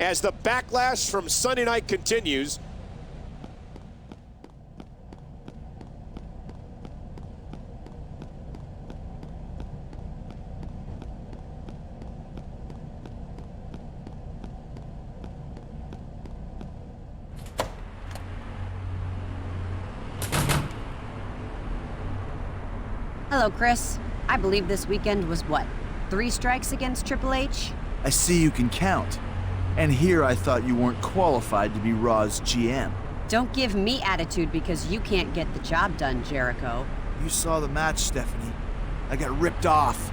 as the backlash from Sunday night continues. Hello, Chris. I believe this weekend was what? 3 strikes against Triple H? I see you can count. And here I thought you weren't qualified to be Raw's GM. Don't give me attitude because you can't get the job done, Jericho. You saw the match, Stephanie. I got ripped off.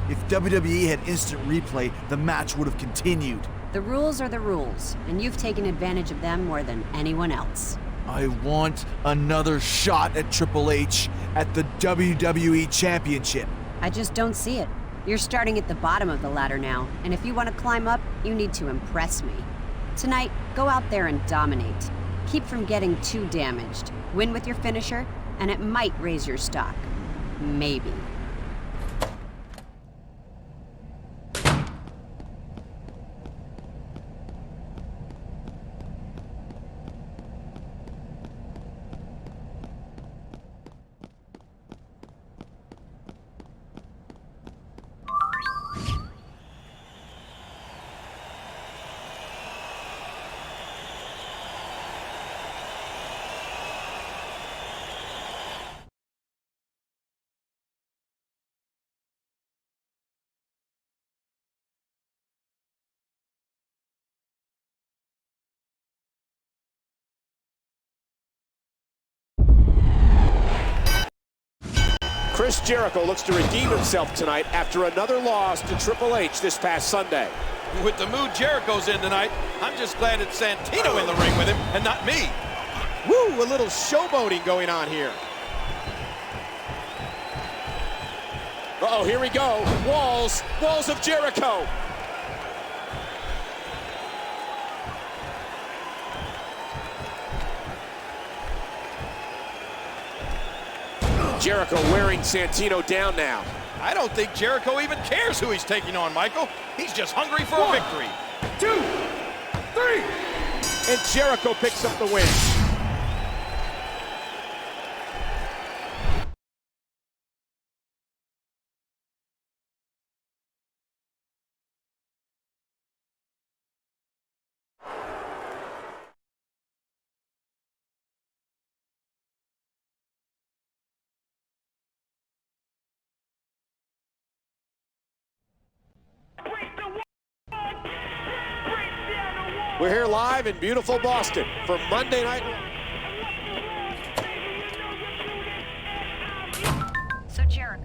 If WWE had instant replay, the match would have continued. The rules are the rules, and you've taken advantage of them more than anyone else. I want another shot at Triple H at the WWE Championship. I just don't see it. You're starting at the bottom of the ladder now, and if you want to climb up, you need to impress me. Tonight, go out there and dominate. Keep from getting too damaged. Win with your finisher, and it might raise your stock. Maybe. Chris Jericho looks to redeem himself tonight after another loss to Triple H this past Sunday. With the mood Jericho's in tonight, I'm just glad it's Santino in the ring with him and not me. Woo, a little showboating going on here. Uh-oh, here we go. Walls of Jericho. Jericho wearing Santino down now. I don't think Jericho even cares who he's taking on, Michael. He's just hungry for a victory. 2, 3. And Jericho picks up the win. We're here live in beautiful Boston for Monday Night. So, Jericho.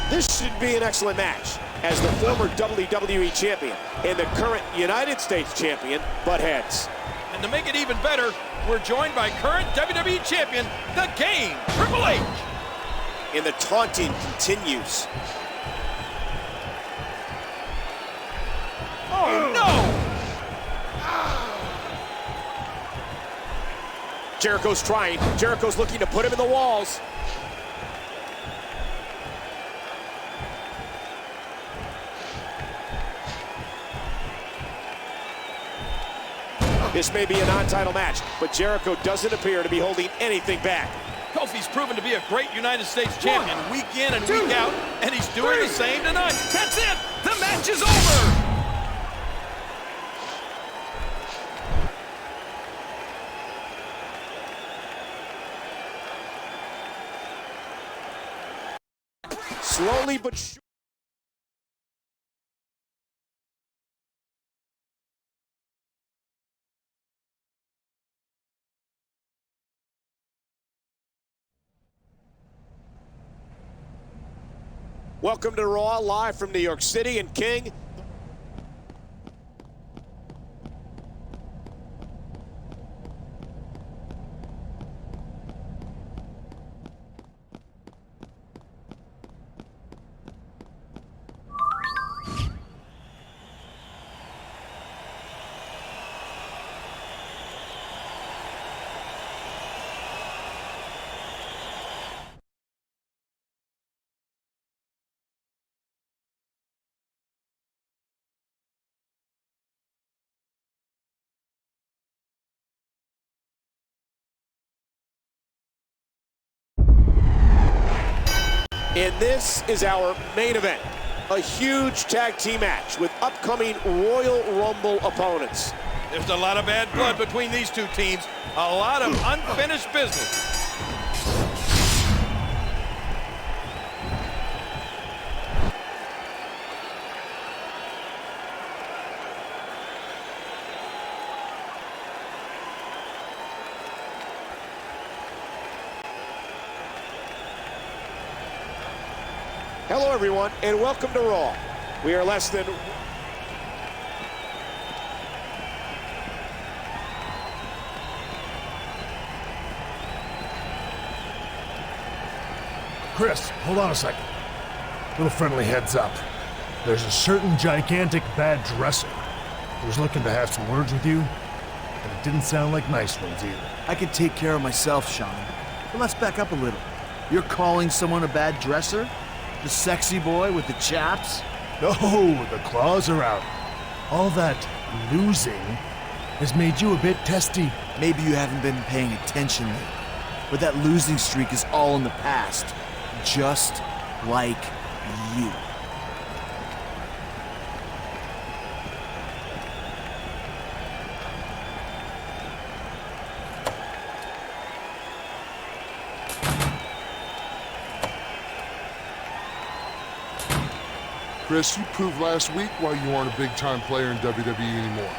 This should be an excellent match as the former WWE champion and the current United States champion butt heads. And to make it even better, we're joined by current WWE champion, the Game, Triple H. And the taunting continues. Oh, no! Jericho's trying. Jericho's looking to put him in the walls. This may be a non-title match, but Jericho doesn't appear to be holding anything back. Kofi's proven to be a great United States champion week in and week out, and he's doing the same tonight. That's it! The match is over! Slowly but surely. Welcome to Raw, live from New York City. And King, and this is our main event, a huge tag team match with upcoming Royal Rumble opponents. There's a lot of bad blood between these two teams, a lot of unfinished business. Hello, everyone, and welcome to Raw. We are less than... Chris, hold on a second. Little friendly heads up. There's a certain gigantic bad dresser who's looking to have some words with you, and it didn't sound like nice ones either. I can take care of myself, Sean. But let's back up a little. You're calling someone a bad dresser? The sexy boy with the chaps? No, the claws are out. All that losing has made you a bit testy. Maybe you haven't been paying attention lately, but that losing streak is all in the past. Just like you. Chris, you proved last week why you aren't a big-time player in WWE anymore.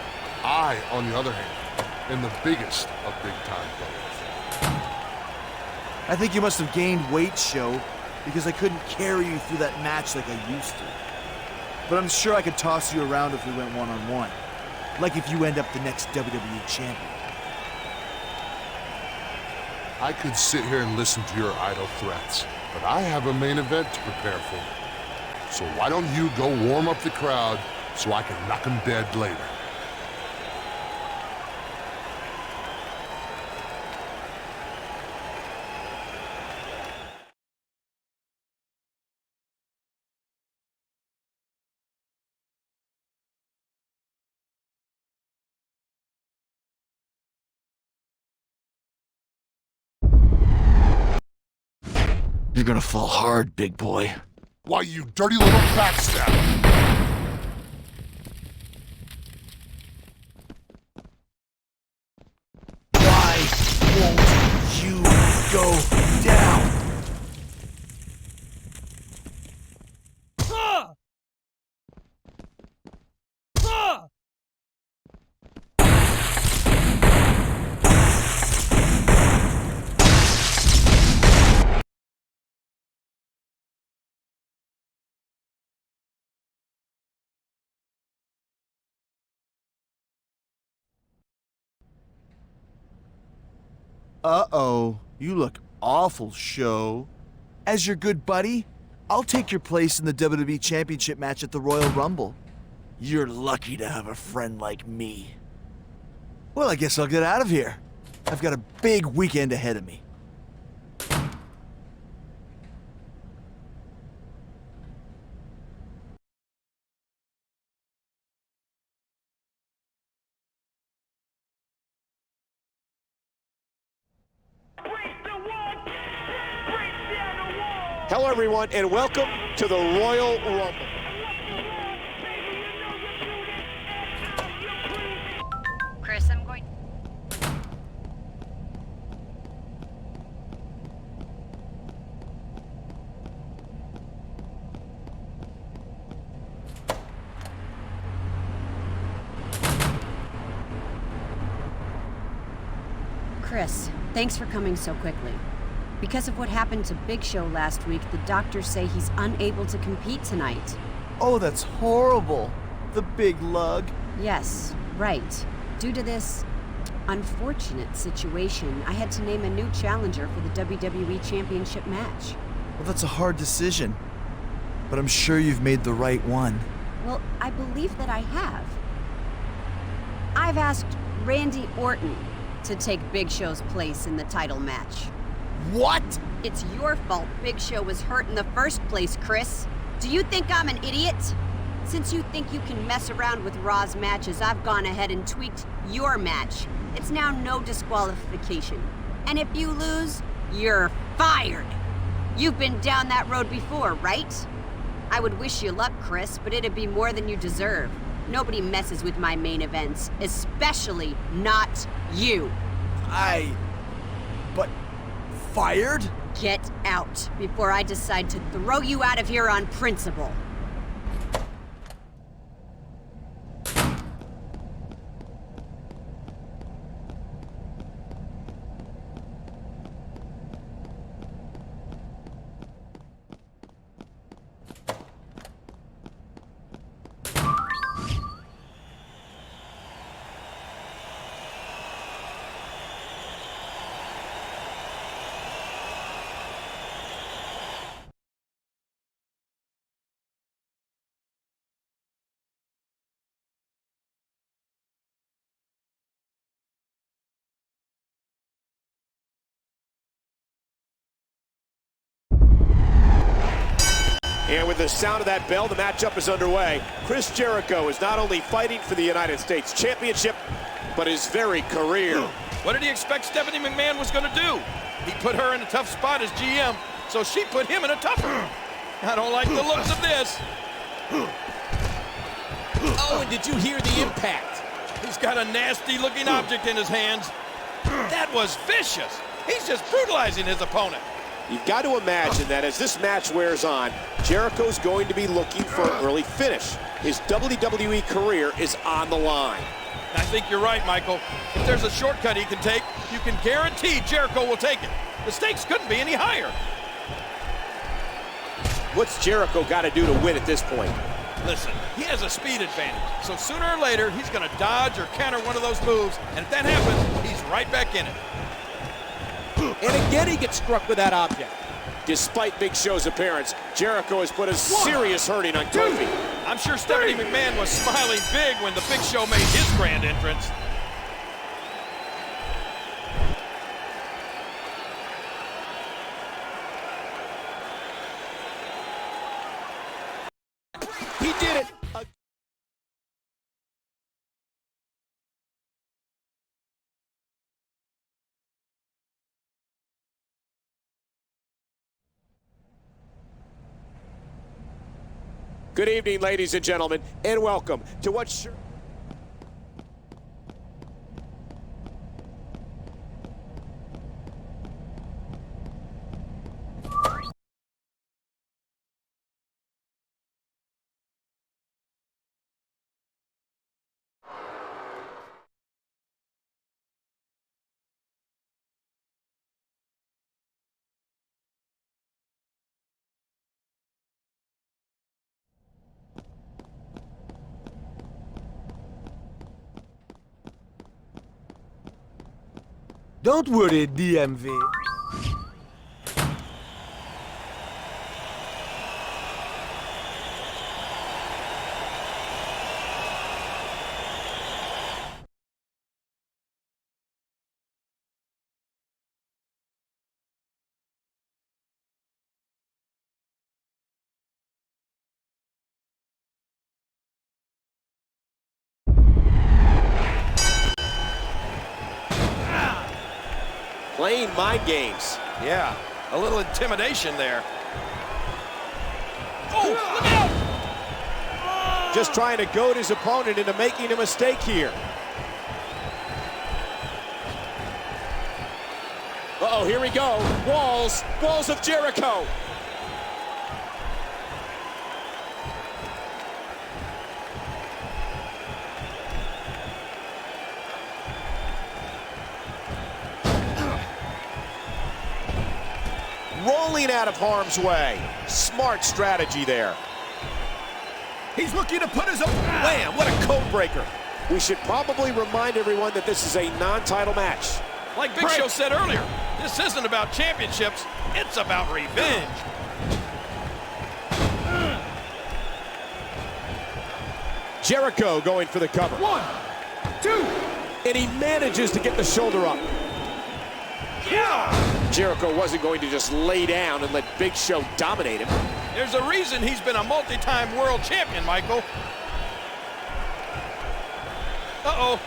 I, on the other hand, am the biggest of big-time players. I think you must have gained weight, Show, because I couldn't carry you through that match like I used to. But I'm sure I could toss you around if we went one-on-one. Like if you end up the next WWE champion. I could sit here and listen to your idle threats, but I have a main event to prepare for. So why don't you go warm up the crowd so I can knock them dead later? You're gonna fall hard, big boy. Why, you dirty little backstabber! Why won't you go down? Uh-oh, you look awful, Show. As your good buddy, I'll take your place in the WWE Championship match at the Royal Rumble. You're lucky to have a friend like me. Well, I guess I'll get out of here. I've got a big weekend ahead of me. Hello, everyone, and welcome to the Royal Rumble. Chris, I'm going... Chris, thanks for coming so quickly. Because of what happened to Big Show last week, the doctors say he's unable to compete tonight. Oh, that's horrible. The big lug. Yes, right. Due to this unfortunate situation, I had to name a new challenger for the WWE Championship match. Well, that's a hard decision. But I'm sure you've made the right one. Well, I believe that I have. I've asked Randy Orton to take Big Show's place in the title match. What? It's your fault Big Show was hurt in the first place, Chris. Do you think I'm an idiot? Since you think you can mess around with Raw's matches, I've gone ahead and tweaked your match. It's now no disqualification. And if you lose, you're fired. You've been down that road before, right? I would wish you luck, Chris, but it'd be more than you deserve. Nobody messes with my main events, especially not you. But fired? Get out before I decide to throw you out of here on principle. And with the sound of that bell, the matchup is underway. Chris Jericho is not only fighting for the United States Championship, but his very career. What did he expect Stephanie McMahon was going to do? He put her in a tough spot as GM, so she put him in a tougher. I don't like the looks of this. Oh, and did you hear the impact? He's got a nasty-looking object in his hands. That was vicious. He's just brutalizing his opponent. You've got to imagine that as this match wears on, Jericho's going to be looking for an early finish. His WWE career is on the line. I think you're right, Michael. If there's a shortcut he can take, you can guarantee Jericho will take it. The stakes couldn't be any higher. What's Jericho got to do to win at this point? Listen, he has a speed advantage, so sooner or later, he's going to dodge or counter one of those moves, and if that happens, he's right back in it. And again, he gets struck with that object. Despite Big Show's appearance, Jericho has put a serious hurting on Kofi. I'm sure Stephanie McMahon was smiling big when the Big Show made his grand entrance. He did it. Good evening, ladies and gentlemen, and welcome to what sure... Don't worry, DMV. Playing mind games. Yeah, a little intimidation there. Oh, look out! Just trying to goad his opponent into making a mistake here. Uh-oh, here we go. Walls of Jericho. falling out of harm's way. Smart strategy there. He's looking to put his own... Wham, what a code breaker. We should probably remind everyone that this is a non-title match. Like Big Show said earlier, this isn't about championships, it's about revenge. Jericho going for the cover. 1, 2. And he manages to get the shoulder up. Yeah! Jericho wasn't going to just lay down and let Big Show dominate him. There's a reason he's been a multi-time world champion, Michael. Uh-oh.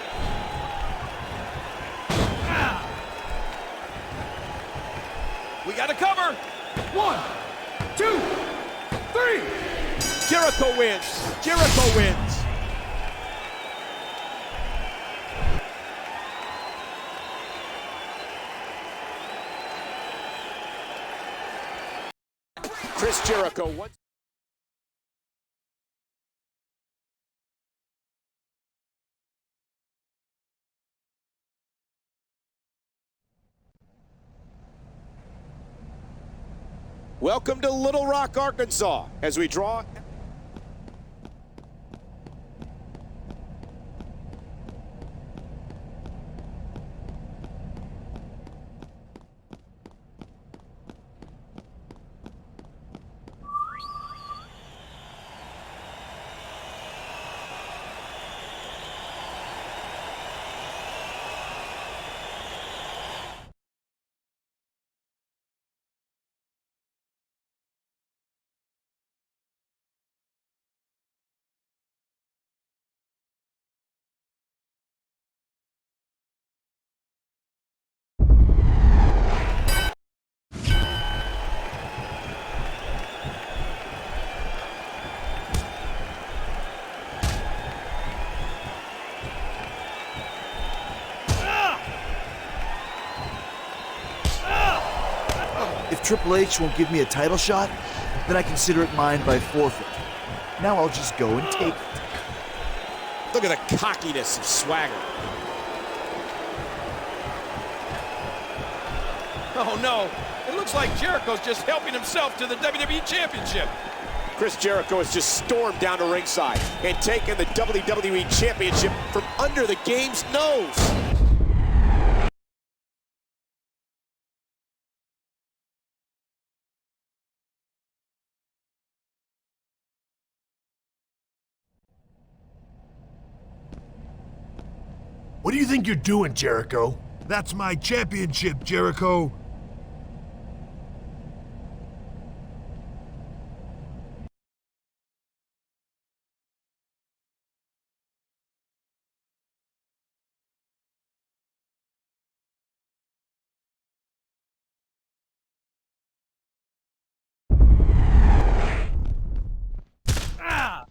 Ah. We got a cover. 1, 2, 3. Jericho wins. Jericho wins. Chris Jericho once. Welcome to Little Rock, Arkansas, as we draw. If Triple H won't give me a title shot, then I consider it mine by forfeit. Now I'll just go and take it. Look at the cockiness of Swagger. Oh no, it looks like Jericho's just helping himself to the WWE Championship. Chris Jericho has just stormed down to ringside and taken the WWE Championship from under the game's nose. What do you think you're doing, Jericho? That's my championship, Jericho. Ah!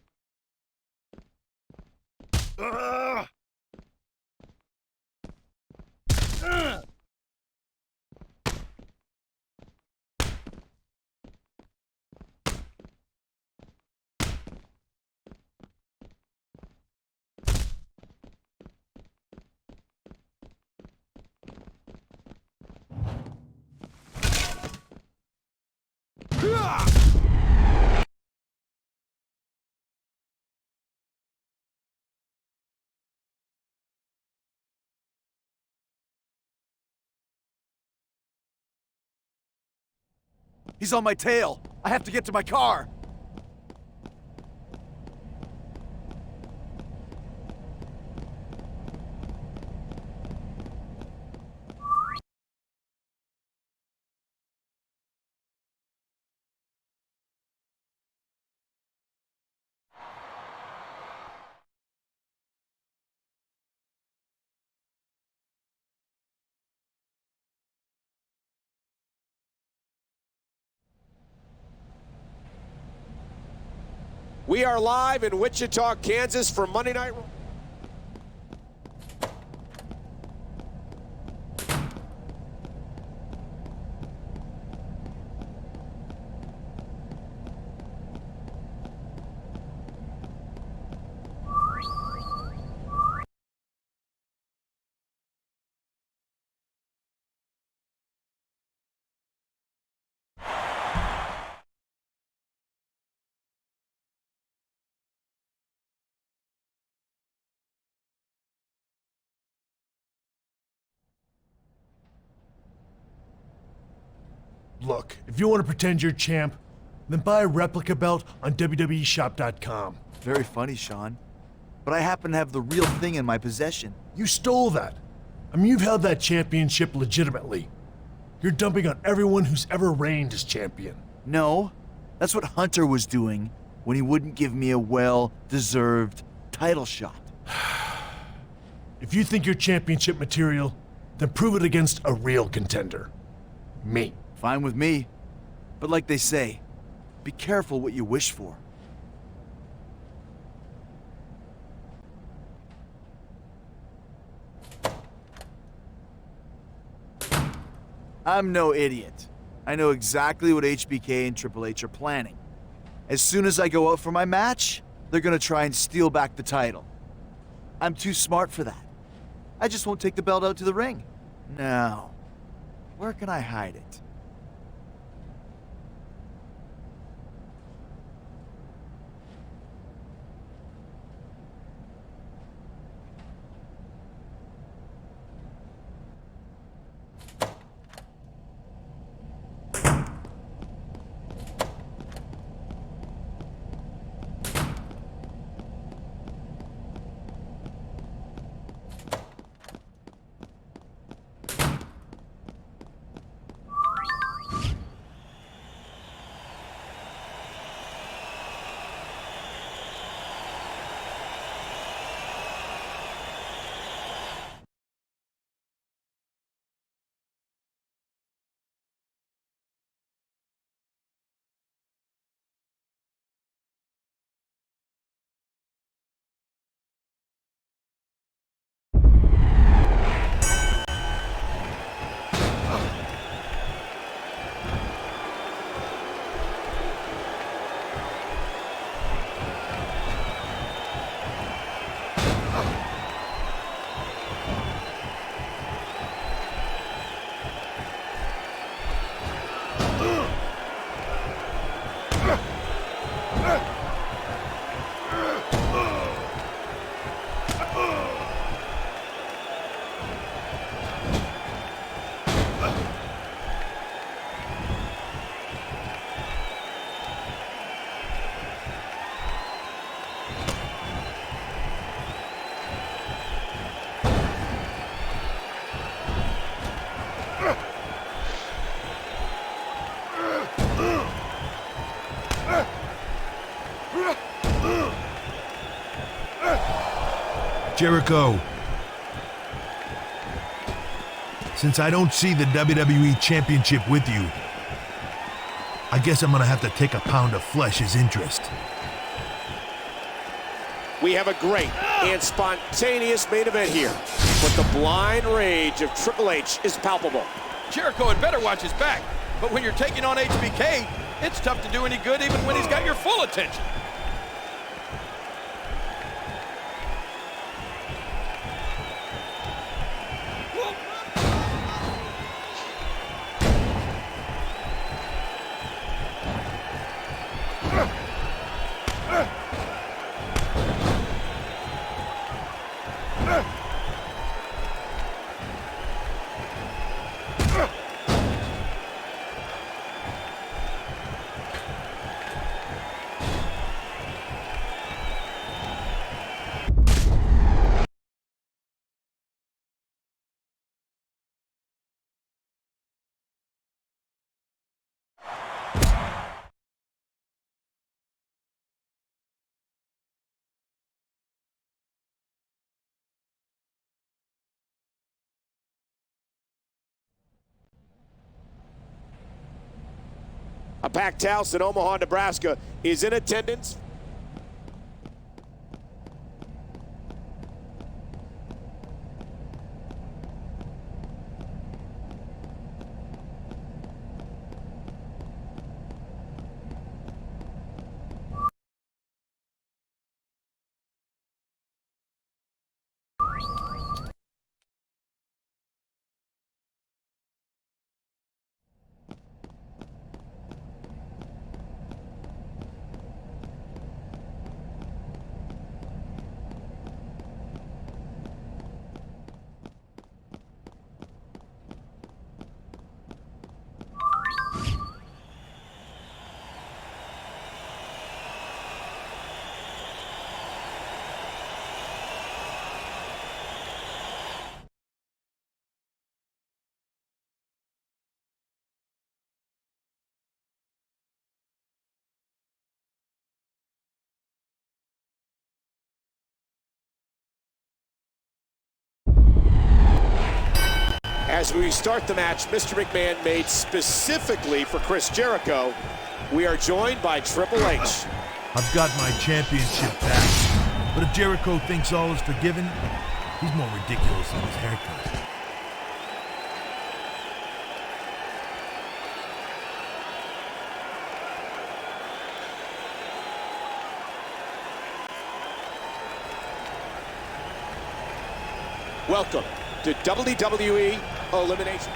He's on my tail. I have to get to my car. We are live in Wichita, Kansas for Monday Night Raw. Look, if you want to pretend you're champ, then buy a replica belt on WWEshop.com. Very funny, Sean. But I happen to have the real thing in my possession. You stole that. I mean, you've held that championship legitimately. You're dumping on everyone who's ever reigned as champion. No, that's what Hunter was doing when he wouldn't give me a well-deserved title shot. If you think you're championship material, then prove it against a real contender. Me. Fine with me. But like they say, be careful what you wish for. I'm no idiot. I know exactly what HBK and Triple H are planning. As soon as I go out for my match, they're gonna try and steal back the title. I'm too smart for that. I just won't take the belt out to the ring. Now, where can I hide it? Jericho, since I don't see the WWE Championship with you, I guess I'm gonna have to take a pound of flesh as interest. We have a great and spontaneous main event here, but the blind rage of Triple H is palpable. Jericho had better watch his back, but when you're taking on HBK, it's tough to do any good even when he's got your full attention. A packed house in Omaha, Nebraska is in attendance. As we start the match, Mr. McMahon made specifically for Chris Jericho, we are joined by Triple H. I've got my championship back. But if Jericho thinks all is forgiven, he's more ridiculous than his haircut. Welcome to WWE Elimination.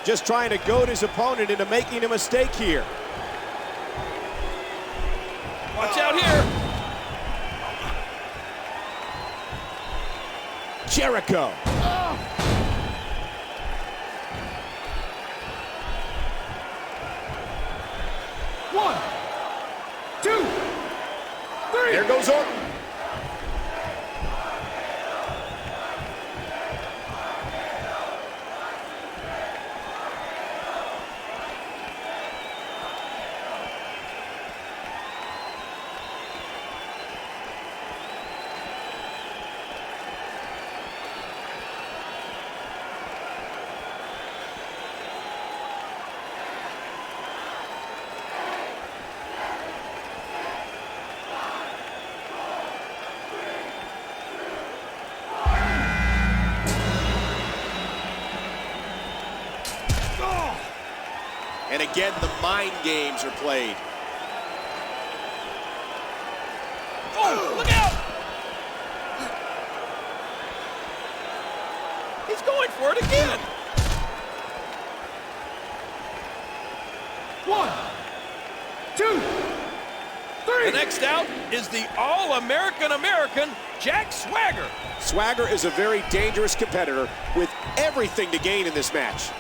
Just trying to goad his opponent into making a mistake here. Watch out here. Jericho. One, two, three. There goes Orton. And again, the mind games are played. Oh, look out! He's going for it again. One, two, three. The next out is the All-American American, Jack Swagger. Swagger is a very dangerous competitor with everything to gain in this match.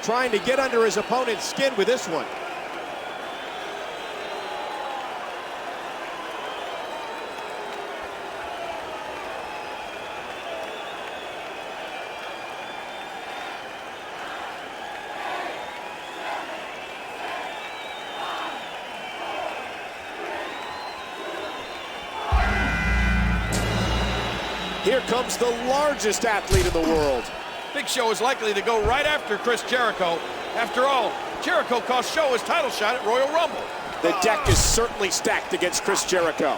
Trying to get under his opponent's skin with this one. Here comes the largest athlete in the world. Big Show is likely to go right after Chris Jericho. After all, Jericho cost Show his title shot at Royal Rumble. The deck is certainly stacked against Chris Jericho.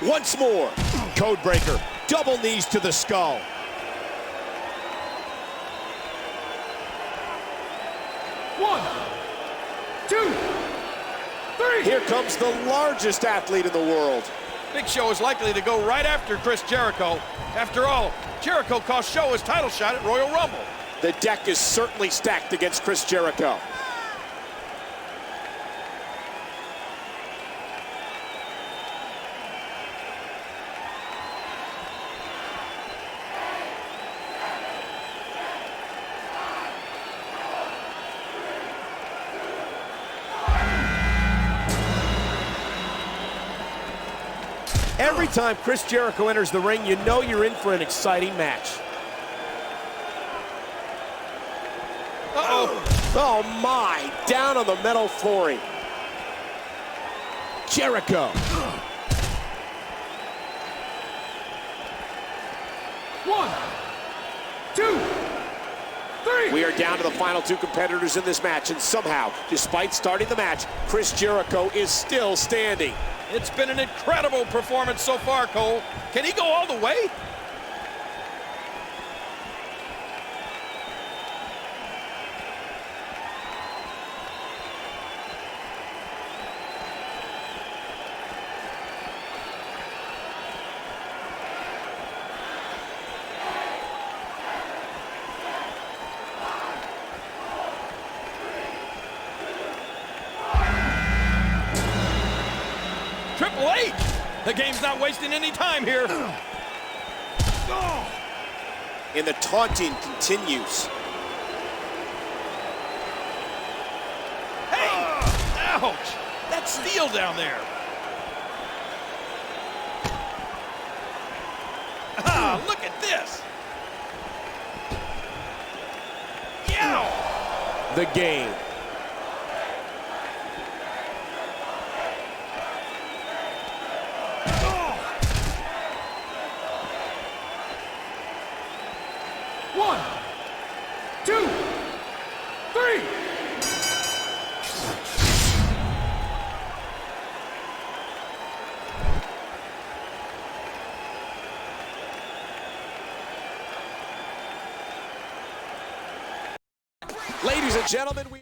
Once more, Codebreaker, double knees to the skull. One, two, three. Here comes the largest athlete in the world. Big Show is likely to go right after Chris Jericho. After all, Jericho cost Show his title shot at Royal Rumble. The deck is certainly stacked against Chris Jericho. Every time Chris Jericho enters the ring, you know you're in for an exciting match. Uh-oh. Oh my, down on the metal flooring. Jericho. One, two, three. We are down to the final two competitors in this match, and somehow, despite starting the match, Chris Jericho is still standing. It's been an incredible performance so far, Cole. Can he go all the way? The game's not wasting any time here. And the taunting continues. Hey! Ouch! That's steel down there. Ah, look at this. Yow! The game. One, two, three. Ladies and gentlemen, we...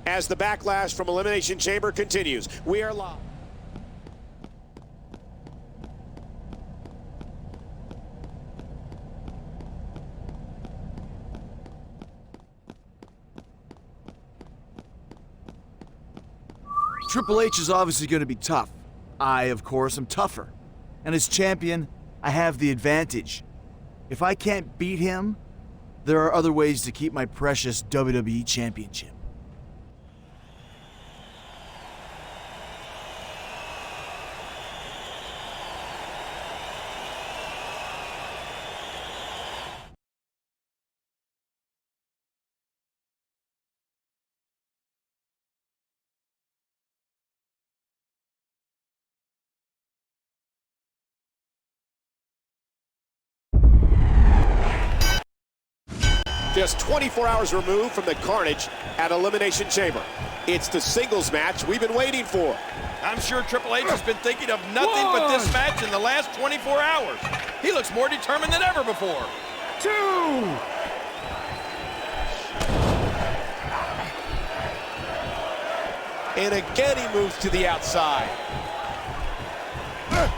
As the backlash from Elimination Chamber continues, we are live. Triple H is obviously going to be tough. I, of course, am tougher. And as champion, I have the advantage. If I can't beat him, there are other ways to keep my precious WWE Championship. Just 24 hours removed from the carnage at Elimination Chamber. It's the singles match we've been waiting for. I'm sure Triple H has been thinking of nothing but this match in the last 24 hours. He looks more determined than ever before. 2. And again he moves to the outside.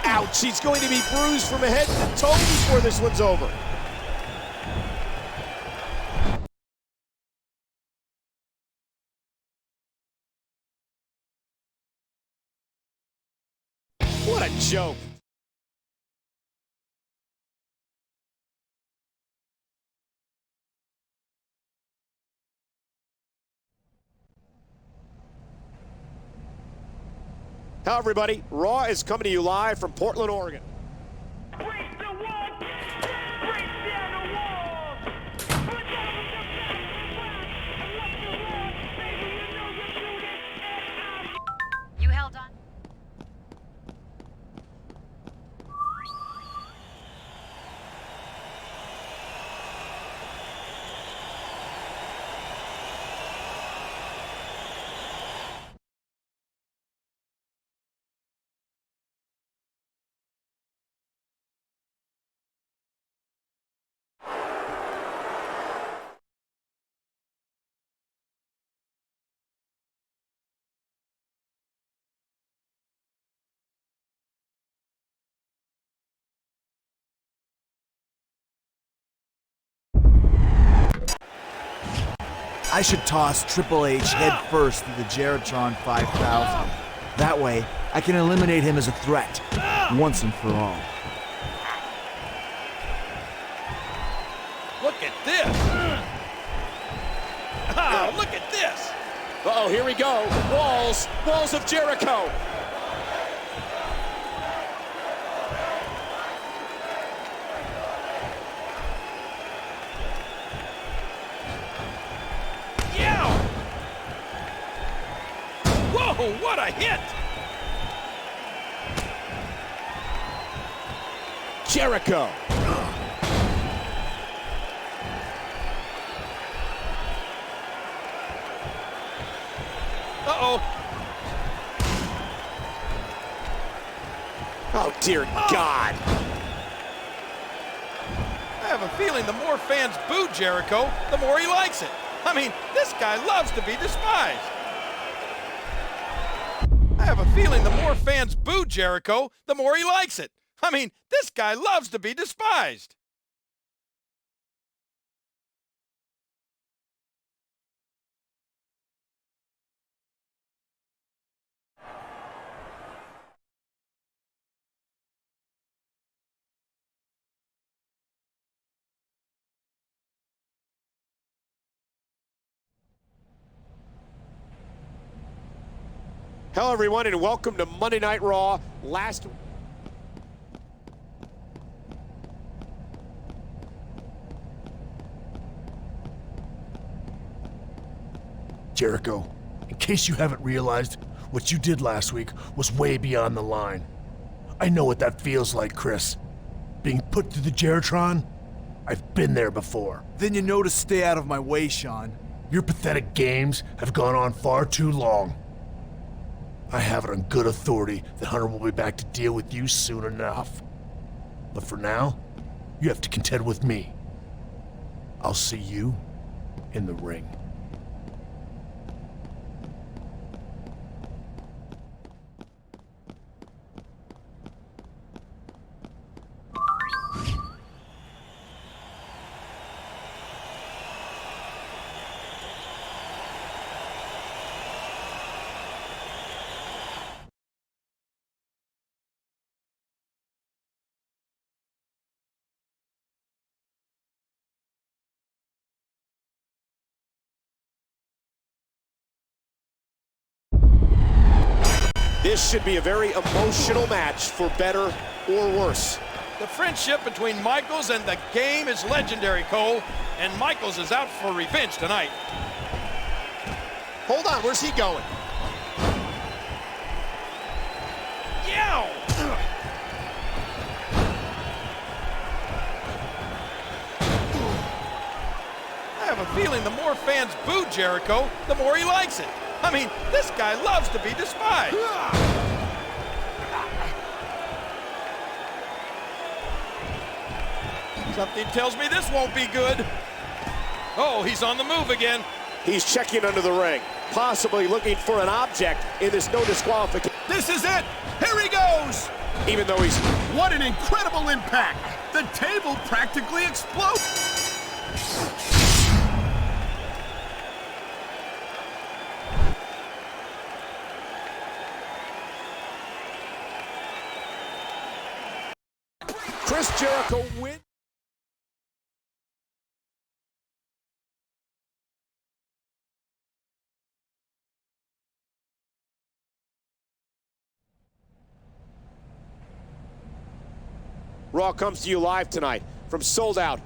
Ouch, he's going to be bruised from head to toe before this one's over. What a joke. Hello, everybody. Raw is coming to you live from Portland, Oregon. Break the wall. Break down the walls. Put down the You held on. I should toss Triple H head first through the Jericho 5000. That way, I can eliminate him as a threat, once and for all. Look at this. Ah, look at this. Uh-oh, here we go. Walls of Jericho. Whoa, what a hit! Jericho. Uh-oh. Oh, dear God. I have a feeling the more fans boo Jericho, the more he likes it. I mean, this guy loves to be despised. I have a feeling the more fans boo Jericho, the more he likes it. I mean, this guy loves to be despised. Hello, everyone, and welcome to Monday Night Raw. Jericho, in case you haven't realized, what you did last week was way beyond the line. I know what that feels like, Chris. Being put through the Geritron? I've been there before. Then you know to stay out of my way, Sean. Your pathetic games have gone on far too long. I have it on good authority that Hunter will be back to deal with you soon enough. But for now, you have to contend with me. I'll see you in the ring. This should be a very emotional match, for better or worse. The friendship between Michaels and the game is legendary, Cole. And Michaels is out for revenge tonight. Hold on, where's he going? Yow! I have a feeling the more fans boo Jericho, the more he likes it. I mean, this guy loves to be despised. Something tells me this won't be good. Oh, he's on the move again. He's checking under the ring, possibly looking for an object in this no disqualification. This is it! Here he goes! Even though he's... What an incredible impact! The table practically explodes! Chris Jericho wins. Raw comes to you live tonight from Sold Out.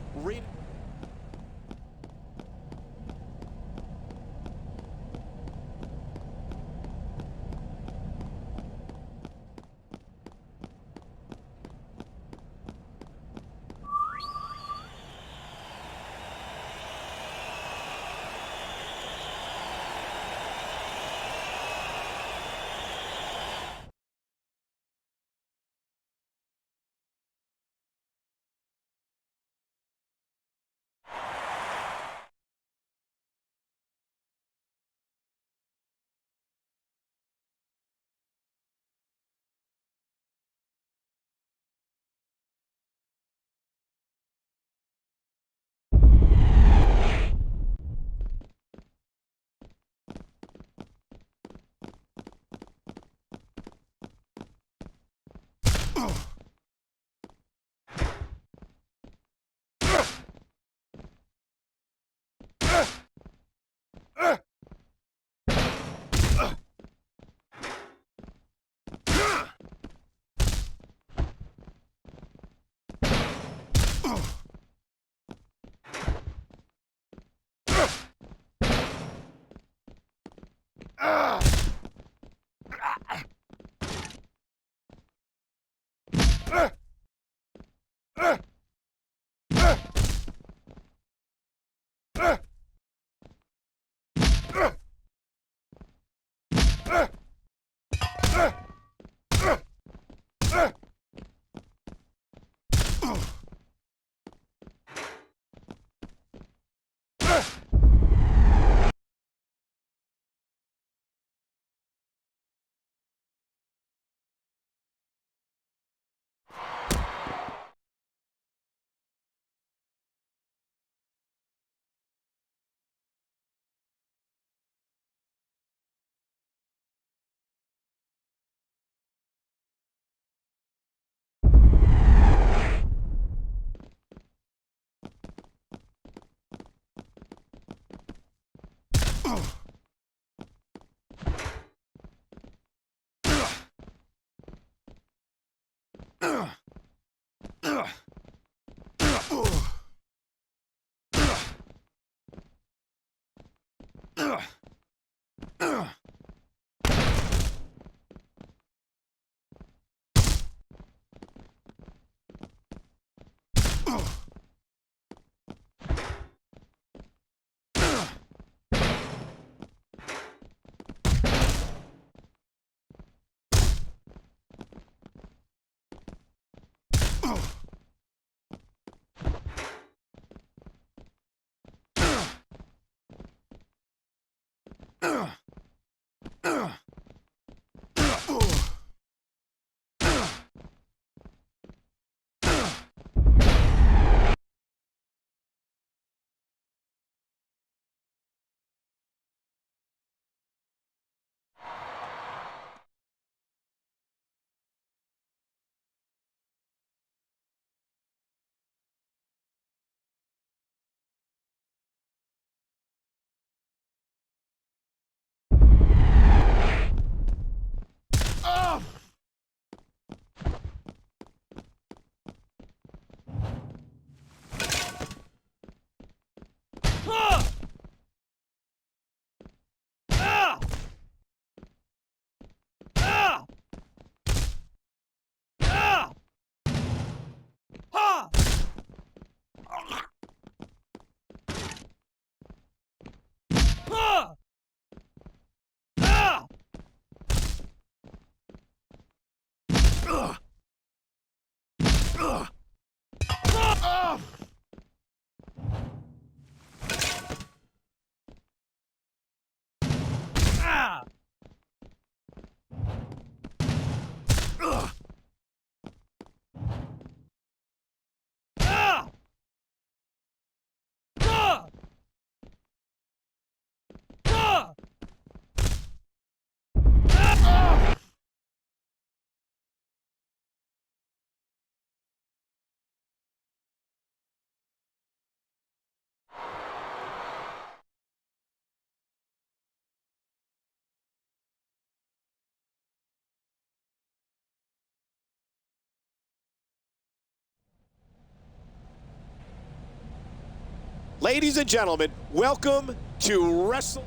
Ladies and gentlemen, welcome to Wrestle.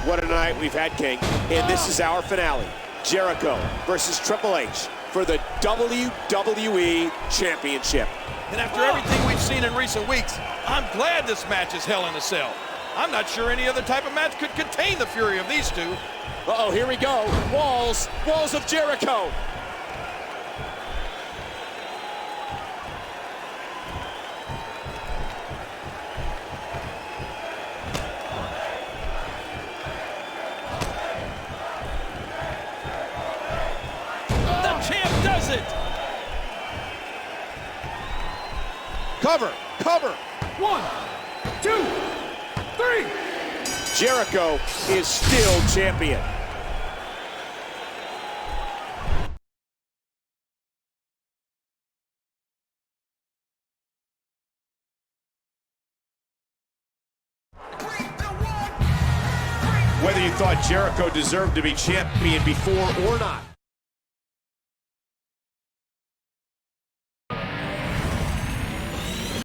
What a night we've had, King. And this is our finale. Jericho versus Triple H for the WWE Championship. And after everything we've seen in recent weeks, I'm glad this match is Hell in a Cell. I'm not sure any other type of match could contain the fury of these two. Uh-oh, here we go. Walls of Jericho. Cover. 1, 2, 3. Jericho is still champion. Whether you thought Jericho deserved to be champion before or not,